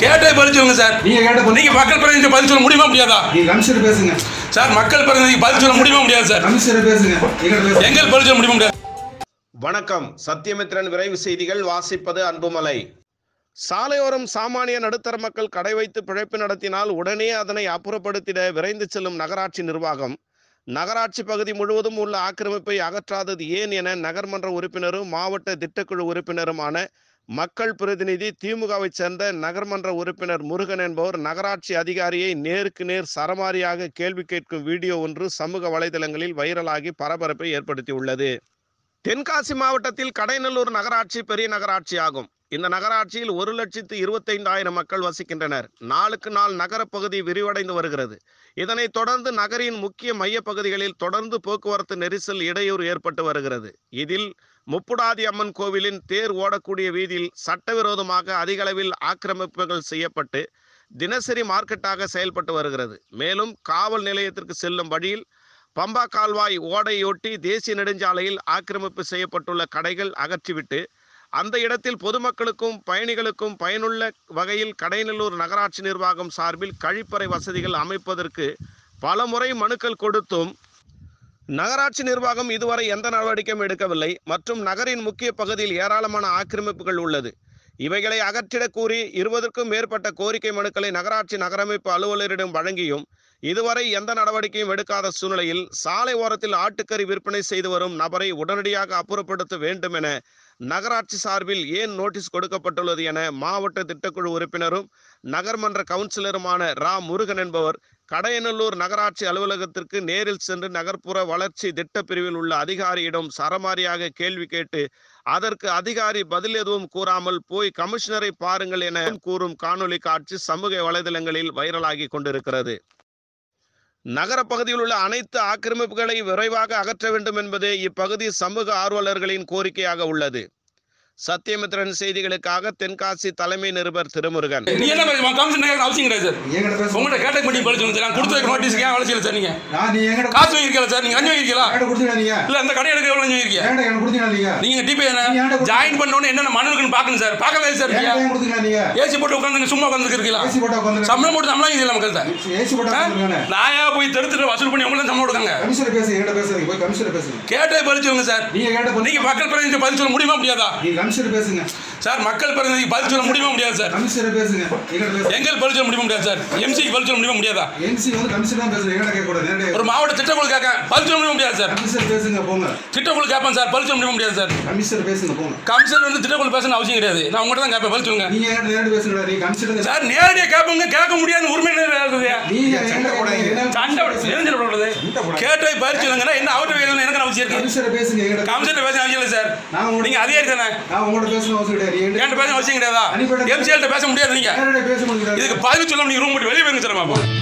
கேட்டே பதில் சொல்லுங்க சார். நீங்க மக்கள் பிரதிநிதிக்கு பதில் சொல்ல முடியுமா முடியாதா? கமிஷனர் பேசுங்க சார். மக்கள் பிரதிநிதிக்கு பதில் சொல்ல முடியுமா முடியாது சார்? கமிஷனர் பேசுங்க. எங்கள் பதில் சொல்ல முடியுமா முடியாது? வணக்கம். சத்தியமித்ரன் விரைவு செய்திகள் வாசிப்பது அன்புமலை. சாலையோரம் சாமானிய நடுத்தர மக்கள் கடை வைத்து பிழைப்பு நடத்தினால் உடனே அதனை அப்புறப்படுத்திட விரைந்து செல்லும் நகராட்சி நிர்வாகம் நகராட்சி பகுதி முழுவதும் உள்ள ஆக்கிரமிப்பை அகற்றாதது ஏன் என நகர்மன்ற உறுப்பினரும் மாவட்ட திட்டக்குழு உறுப்பினருமான மக்கள் பிரதிநிதி திமுகவை சேர்ந்த நகர்மன்ற உறுப்பினர் முருகன் என்பவர் நகராட்சி அதிகாரியை நேருக்கு நேர் சரமாரியாக கேள்வி கேட்கும் வீடியோ ஒன்று சமூக வலைதளங்களில் வைரலாகி பரபரப்பை ஏற்படுத்தியுள்ளது. தென்காசி மாவட்டத்தில் கடைநல்லூர் நகராட்சி பெரிய நகராட்சி ஆகும். இந்த நகராட்சியில் 1,25,000 மக்கள் வசிக்கின்றனர். நாளுக்கு நாள் நகரப்பகுதி விரிவடைந்து வருகிறது. இதனைத் தொடர்ந்து நகரின் முக்கிய மைய பகுதிகளில் தொடர்ந்து போக்குவரத்து நெரிசல் இடையூறு ஏற்பட்டு வருகிறது. இதில் முப்புடாதி அம்மன் கோவிலின் தேர் ஓடக்கூடிய வீதியில் சட்டவிரோதமாக அதிகளவில் ஆக்கிரமிப்புகள் செய்யப்பட்டு தினசரி மார்க்கெட்டாக செயல்பட்டு வருகிறது. மேலும் காவல் நிலையத்திற்கு செல்லும் வழியில் பம்பா கால்வாய் ஓடையொட்டி தேசிய நெடுஞ்சாலையில் ஆக்கிரமிப்பு செய்யப்பட்டுள்ள கடைகள் அகற்றிவிட்டு அந்த இடத்தில் பொதுமக்களுக்கும் பயணிகளுக்கும் பயனுள்ள வகையில் கடைநல்லூர் நகராட்சி நிர்வாகம் சார்பில் கழிப்பறை வசதிகள் அமைப்பதற்கு பல முறை மனுக்கள் கொடுத்தும் நகராட்சி நிர்வாகம் இதுவரை எந்த நடவடிக்கையும் எடுக்கவில்லை. மற்றும் நகரின் முக்கிய பகுதியில் ஏராளமான ஆக்கிரமிப்புகள் உள்ளது. இவைகளை அகற்றிடக் கூறி 20க்கும் மேற்பட்ட கோரிக்கை மனுக்களை நகராட்சி நகரமைப்பு அலுவலரிடம் வழங்கியும் இதுவரை எந்த நடவடிக்கையும் எடுக்காத சூழ்நிலையில் சாலை ஓரத்தில் ஆட்டுக்கறி விற்பனை செய்து வரும் நபரை உடனடியாக அப்புறப்படுத்த வேண்டும் என நகராட்சி சார்பில் ஏன் நோட்டீஸ் கொடுக்கப்பட்டுள்ளது என மாவட்ட திட்டக்குழு உறுப்பினரும் நகர்மன்ற கவுன்சிலருமான ரா முருகன் என்பவர் கடையநல்லூர் நகராட்சி அலுவலகத்திற்கு நேரில் சென்று நகர்ப்புற வளர்ச்சி திட்ட பிரிவில் உள்ள அதிகாரியிடம் சரமாரியாக கேள்வி கேட்டு அதற்கு அதிகாரி பதில் எதுவும் கூறாமல் போய் கமிஷனரை பாருங்கள் என கூறும் காணொலி காட்சி சமூக வலைதளங்களில் வைரலாகி கொண்டிருக்கிறது. நகர பகுதியில் உள்ள அனைத்து ஆக்கிரமிப்புகளை விரைவாக அகற்ற வேண்டும் என்பது இப்பகுதி சமூக ஆர்வலர்களின் கோரிக்கையாக உள்ளது. சத்தியமித்ரன் செய்திகளுக்காக தென்காசி தலைமை நிருபர் திருமுருகன். அவசியம் கிடையாது சார். உங்கள்கிட்ட கேட்ட பண்ணி படிச்சு நான் கொடுத்த நோட்டீஸ் ஏன் அவசியம் சார்? நீங்க காசு வாங்கிருக்கீங்களா சார்? நீங்க அஞ்சு வாங்கிருக்கீங்களா? இல்ல அந்த கடை எடுக்க எவ்வளவு வாங்கிருக்கீங்க? நீங்க டிபி ஜாயின் பண்ணோன்னு என்னென்ன மனு இருக்குன்னு பாக்கணும் சார். பார்க்கவே சார். ஏசி போட்டு உட்காந்து சும்மா உட்காந்து இருக்கீங்களா? சம்பளம் போட்டு சம்பளம் இல்லை மக்கள் சார். நாயா போய் தடுத்துட்டு வசூல் பண்ணி உங்களுக்கு சம்பளம் கொடுக்காங்க. கேட்டே பதில் சொல்லுங்க சார். நீங்க மக்கள் பிரதிநிதிக்கு பதில் சொல்ல முடியுமா முடியாதா? பேசுங்க சார். மக்கள் பிரதிநிதிக்கு பதில் சொல்ல முடியுமா முடியாது சார்? கமிஷனர் பேசுங்க. எங்கள் பதில் சொல்ல முடியுமா முடியாது சார்? எம்சிக்கு பதில் சொல்ல முடியுமா முடியாதா? எம்சி வந்து கமிஷனர் தான் பேசுறீங்க. கேட்க கூடாது. ஒரு மாவட்ட திட்டக்குழு கேட்க பதில் சொல்ல முடியுமா முடியாது சார்? கமிஷனர் பேசுங்க போங்க. திட்டக்குழு கேட்பேன் சார். பதில் சொல்ல முடியுமா முடியாது சார்? கமிஷனர் பேசுங்க போங்க. கமிஷனர் வந்து திட்டக்குழு பேசணும் அவசியம் கிடையாது. நான் உங்கள்கிட்ட தான் கேட்பேன். பதில் சொல்லுங்க. நீங்க நேரடி பேசுங்க. நீங்க கமிஷனர் சார் நேரடியாக கேட்பீங்க. கேட்க முடியாது உரிமை நீங்க சண்டை போடாதீங்க. சண்டை போடுறது கேட்டை பதில் சொல்லுங்கன்னா என்ன அவுட் வேணும் எனக்கு அவசியம் இருக்கு. கமிஷனர் பேசுங்க. கமிஷனர் பேச அவசியம் இல்லை சார். நீங்க அதிகாரி தானே. நான் உங்கள்ட்ட பேசணும் அவசியம் கிடையாது. என்கிட்ட பேச அவசியம் கிடையாதா? எம்சிஎல்ட்ட பேச முடியாது. நீங்க இதுக்கு பதில் சொல்ல நீங்க ரூம் விட்டு வெளியே போயிருங்க சார்.